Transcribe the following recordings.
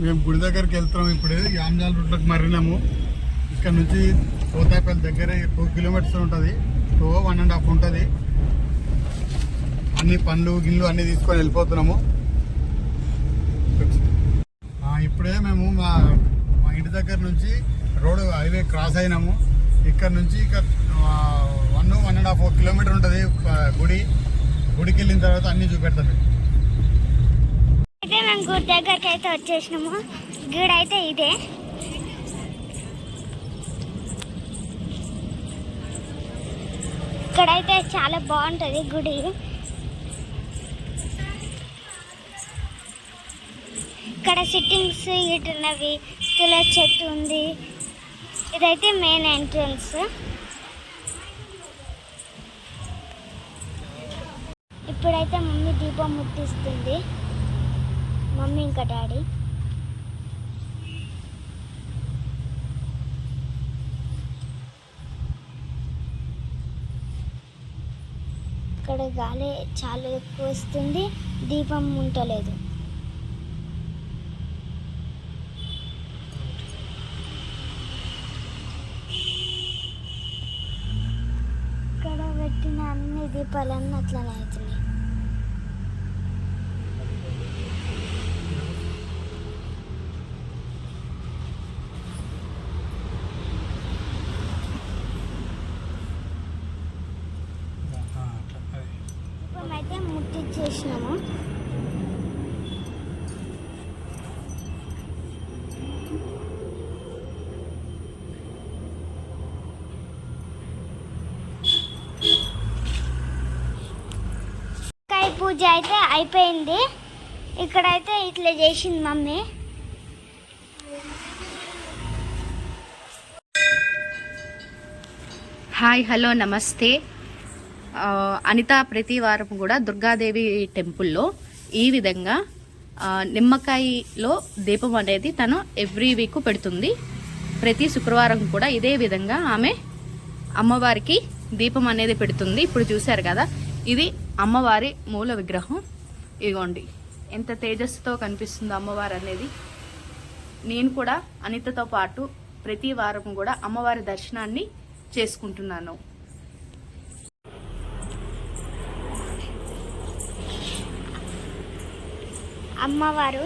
మేము గుడి దగ్గరికి వెళ్తున్నాం. ఇప్పుడు యామ్జాల్ రూట్లోకి మరినాము. ఇక్కడ నుంచి పోతాపల్లి దగ్గర 2 కిలోమీటర్స్ ఉంటుంది. 1.5 ఉంటుంది. అన్ని పండ్లు గిళ్ళు అన్నీ తీసుకొని వెళ్ళిపోతున్నాము. ఇప్పుడే మేము మా ఇంటి దగ్గర నుంచి రోడ్ హైవే క్రాస్ అయినాము. ఇక్కడ నుంచి ఇక 1.5 కిలోమీటర్ ఉంటుంది గుడికి వెళ్ళిన తర్వాత అన్నీ చూపెడతాం. అయితే మేము గుడి దగ్గరికి అయితే వచ్చేసినాము. గుడి అయితే ఇదే. ఇక్కడైతే చాలా బాగుంటుంది గుడి. ఇక్కడ సిట్టింగ్స్ ఇటున్నవి, తులసి చెట్టు ఉంది. ఇదైతే మెయిన్ ఎంట్రన్స్. ఇప్పుడైతే మమ్మీ దీపం ముట్టిస్తుంది. మమ్మీ ఇంకా డాడీ. ఇక్కడ గాలి చాలా ఎక్కువ వస్తుంది. దీపం ఉండలేదు. ఇక్కడ పెట్టిన అన్ని దీపాలన్నీ అట్లనే అవుతున్నాయి. అయితే ముట్టించేసినాము. పూజ అయితే అయిపోయింది. ఇక్కడైతే ఇట్లా చేసింది మమ్మీ. హాయ్, హలో, నమస్తే. అనిత ప్రతి వారం కూడా దుర్గాదేవి టెంపుల్లో ఈ విధంగా నిమ్మకాయలో దీపం అనేది తను ఎవ్రీ వీక్ పెడుతుంది. ప్రతి శుక్రవారం కూడా ఇదే విధంగా ఆమె అమ్మవారికి దీపం అనేది పెడుతుంది. ఇప్పుడు చూశారు కదా, ఇది అమ్మవారి మూల విగ్రహం. ఇదిగోండి ఎంత తేజస్సుతో కనిపిస్తుందో అమ్మవారు అనేది. నేను కూడా అనితతో పాటు ప్రతి వారం కూడా అమ్మవారి దర్శనాన్ని చేసుకుంటున్నాను. అమ్మవారు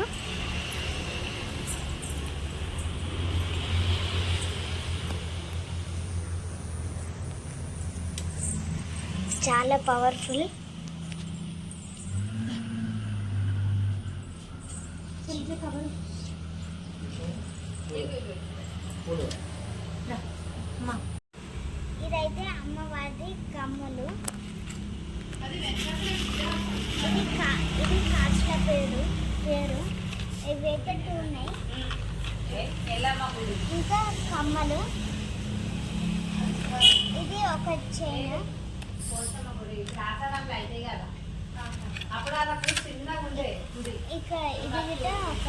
చాలా పవర్ఫుల్. ఇదైతే అమ్మవారి కమ్మలు. ఇది కాస్ట్ల పేరు. ఇవైతే 2 ఉన్నాయి. ఇంకా కమ్మలు. ఇది ఒక చైన్. ఇక్కడ ఇది ఒక